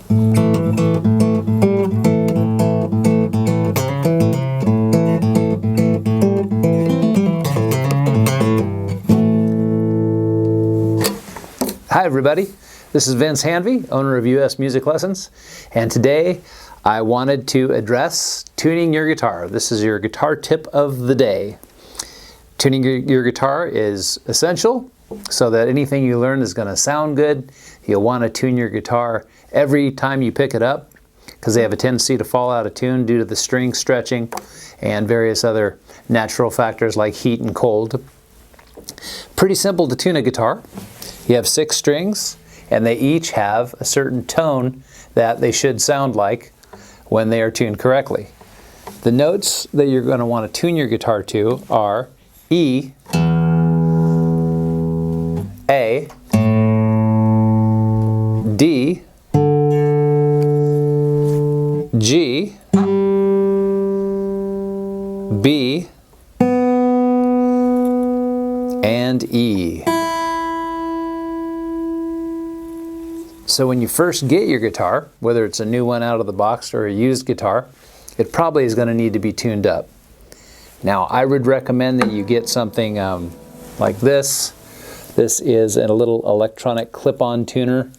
Hi everybody, this is Vince Hanvey, owner of US Music Lessons, and today I wanted to address tuning your guitar. This is your guitar tip of the day. Tuning your guitar is essential so that anything you learn is going to sound good. You'll want to tune your guitar every time you pick it up because they have a tendency to fall out of tune due to the string stretching and various other natural factors like heat and cold. Pretty simple to tune a guitar. You have 6 strings, and they each have a certain tone that they should sound like when they are tuned correctly. The notes that you're going to want to tune your guitar to are E, A, D, G, B, and E. So when you first get your guitar, whether it's a new one out of the box or a used guitar, it probably is going to need to be tuned up. Now, I would recommend that you get something like this. This is a little electronic clip-on tuner.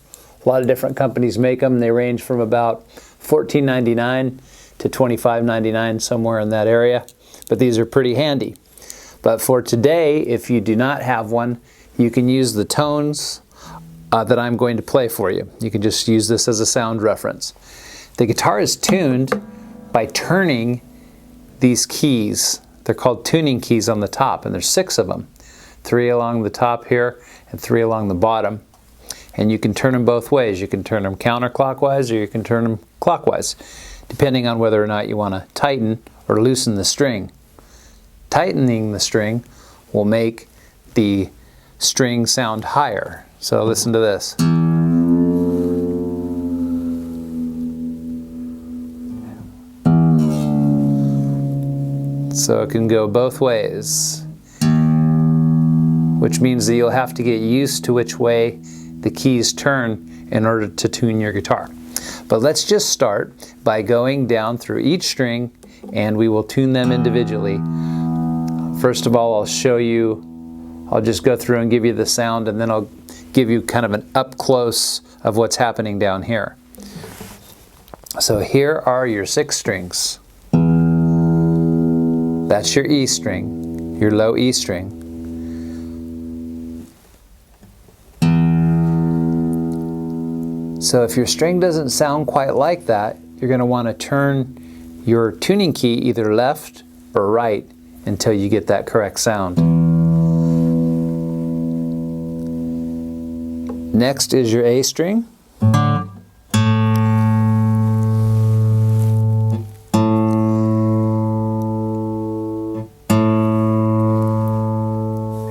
A lot of different companies make them. They range from about $14.99 to $25.99, somewhere in that area. But these are pretty handy. But for today, if you do not have one, you can use the tones that I'm going to play for you. You can just use this as a sound reference. The guitar is tuned by turning these keys. They're called tuning keys on the top, and there's 6 of them. 3 along the top here and 3 along the bottom. And you can turn them both ways. You can turn them counterclockwise or you can turn them clockwise, depending on whether or not you want to tighten or loosen the string. Tightening the string will make the string sound higher. So listen to this. So it can go both ways, which means that you'll have to get used to which way the keys turn in order to tune your guitar. But let's just start by going down through each string and we will tune them individually. First of all, I'll just go through and give you the sound, and then I'll give you kind of an up close of what's happening down here. So here are your 6 strings. That's your E string, your low E string. So if your string doesn't sound quite like that, you're going to want to turn your tuning key either left or right until you get that correct sound. Next is your A string.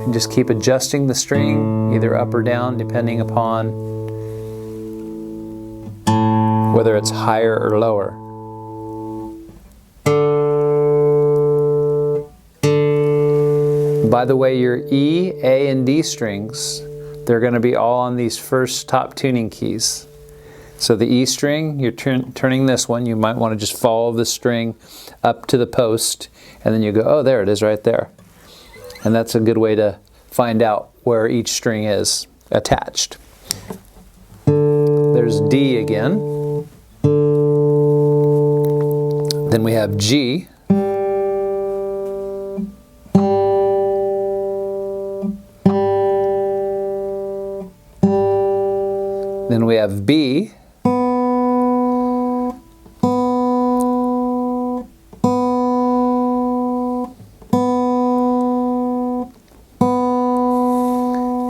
And just keep adjusting the string either up or down depending upon whether it's higher or lower. By the way, your E, A, and D strings, they're going to be all on these first top tuning keys. So the E string, you're turning this one. You might want to just follow the string up to the post, and then you go, oh, there it is right there. And that's a good way to find out where each string is attached. There's D again. Then we have G. Then we have B.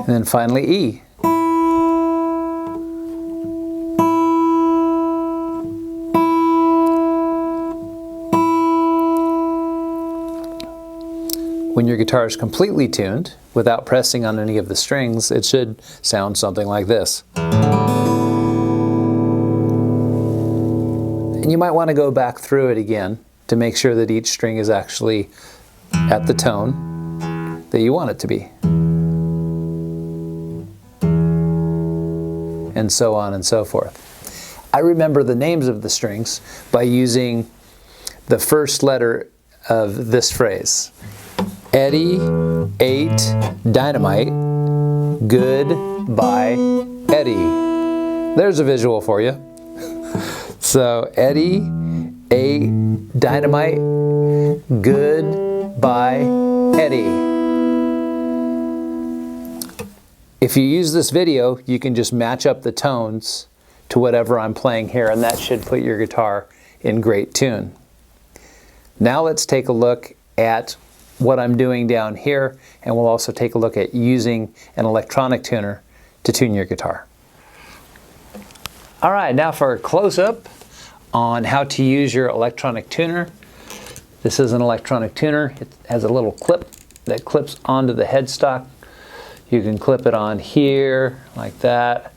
And then finally E. When your guitar is completely tuned, without pressing on any of the strings, it should sound something like this. And you might want to go back through it again to make sure that each string is actually at the tone that you want it to be. And so on and so forth. I remember the names of the strings by using the first letter of this phrase. Eddie ate dynamite. Goodbye, Eddie. There's a visual for you. So Eddie ate dynamite. Goodbye, Eddie. If you use this video, you can just match up the tones to whatever I'm playing here, and that should put your guitar in great tune. Now let's take a look at what I'm doing down here, and we'll also take a look at using an electronic tuner to tune your guitar. All right, now for a close-up on how to use your electronic tuner. This is an electronic tuner. It has a little clip that clips onto the headstock. You can clip it on here like that.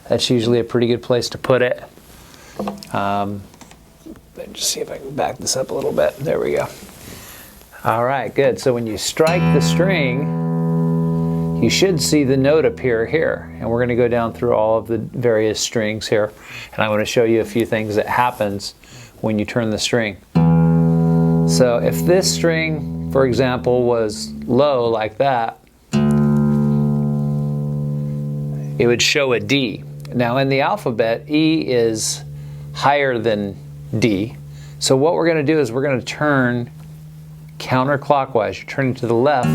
That's usually a pretty good place to put it. Just see if I can back this up a little bit. There we go. All right, good. So when you strike the string, you should see the note appear here. And we're going to go down through all of the various strings here. And I'm going to show you a few things that happens when you turn the string. So if this string, for example, was low like that, it would show a D. Now in the alphabet, E is higher than D. So what we're going to do is we're going to turn counterclockwise. You're turning to the left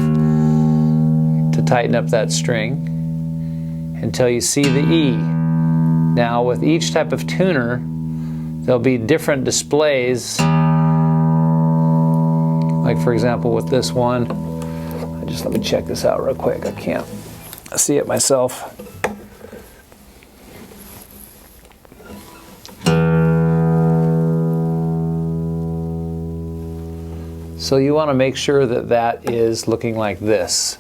to tighten up that string until you see the E. Now with each type of tuner, there'll be different displays. Like for example with this one, let me check this out real quick. I can't see it myself. So you want to make sure that that is looking like this.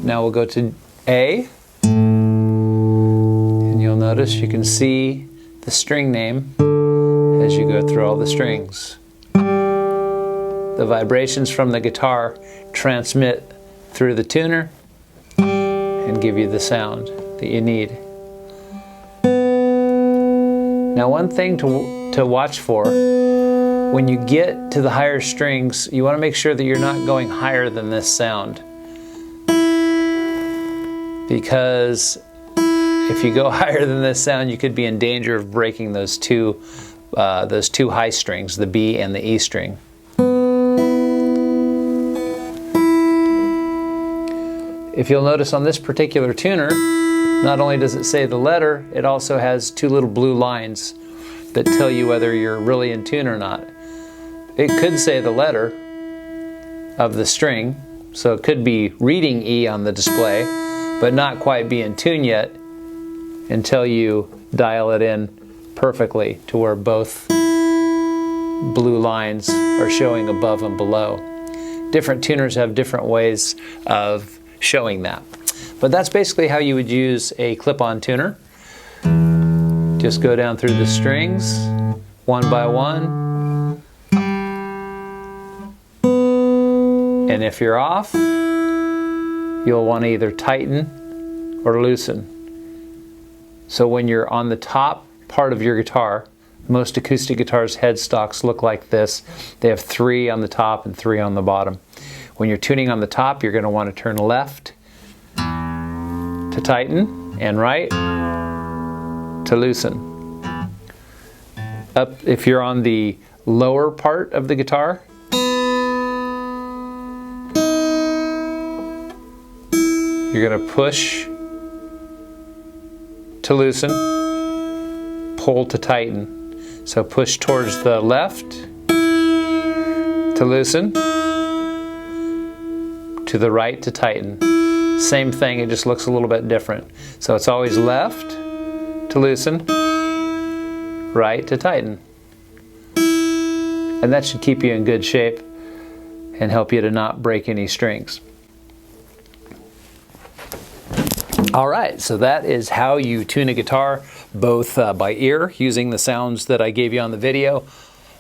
Now we'll go to A, and you'll notice you can see the string name as you go through all the strings. The vibrations from the guitar transmit through the tuner and give you the sound that you need. Now one thing to watch for, when you get to the higher strings, you want to make sure that you're not going higher than this sound. Because if you go higher than this sound, you could be in danger of breaking those two high strings, the B and the E string. If you'll notice on this particular tuner, not only does it say the letter, it also has two little blue lines that tell you whether you're really in tune or not. It could say the letter of the string, so it could be reading E on the display, but not quite be in tune yet until you dial it in perfectly to where both blue lines are showing above and below. Different tuners have different ways of showing that. But that's basically how you would use a clip-on tuner. Just go down through the strings one by one. And if you're off, you'll want to either tighten or loosen. So when you're on the top part of your guitar, most acoustic guitars' headstocks look like this. They have 3 on the top and 3 on the bottom. When you're tuning on the top, you're going to want to turn left to tighten and right to loosen. Up, if you're on the lower part of the guitar, you're going to push to loosen, pull to tighten. So push towards the left to loosen, to the right to tighten. Same thing, it just looks a little bit different. So it's always left to loosen, right to tighten. And that should keep you in good shape and help you to not break any strings. All right, so that is how you tune a guitar, both by ear, using the sounds that I gave you on the video,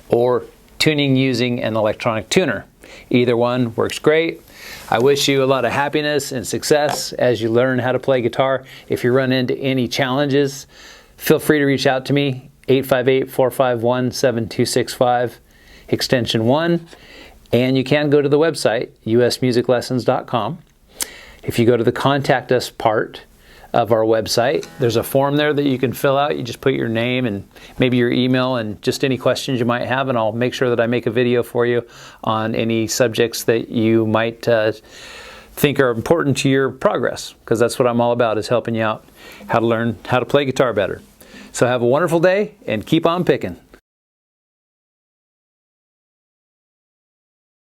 or tuning using an electronic tuner. Either one works great. I wish you a lot of happiness and success as you learn how to play guitar. If you run into any challenges, feel free to reach out to me, 858-451-7265, extension 1. And you can go to the website, usmusiclessons.com. If you go to the Contact Us part of our website, there's a form there that you can fill out. You just put your name and maybe your email and just any questions you might have, and I'll make sure that I make a video for you on any subjects that you might think are important to your progress, because that's what I'm all about, is helping you out how to learn how to play guitar better. So have a wonderful day and keep on picking.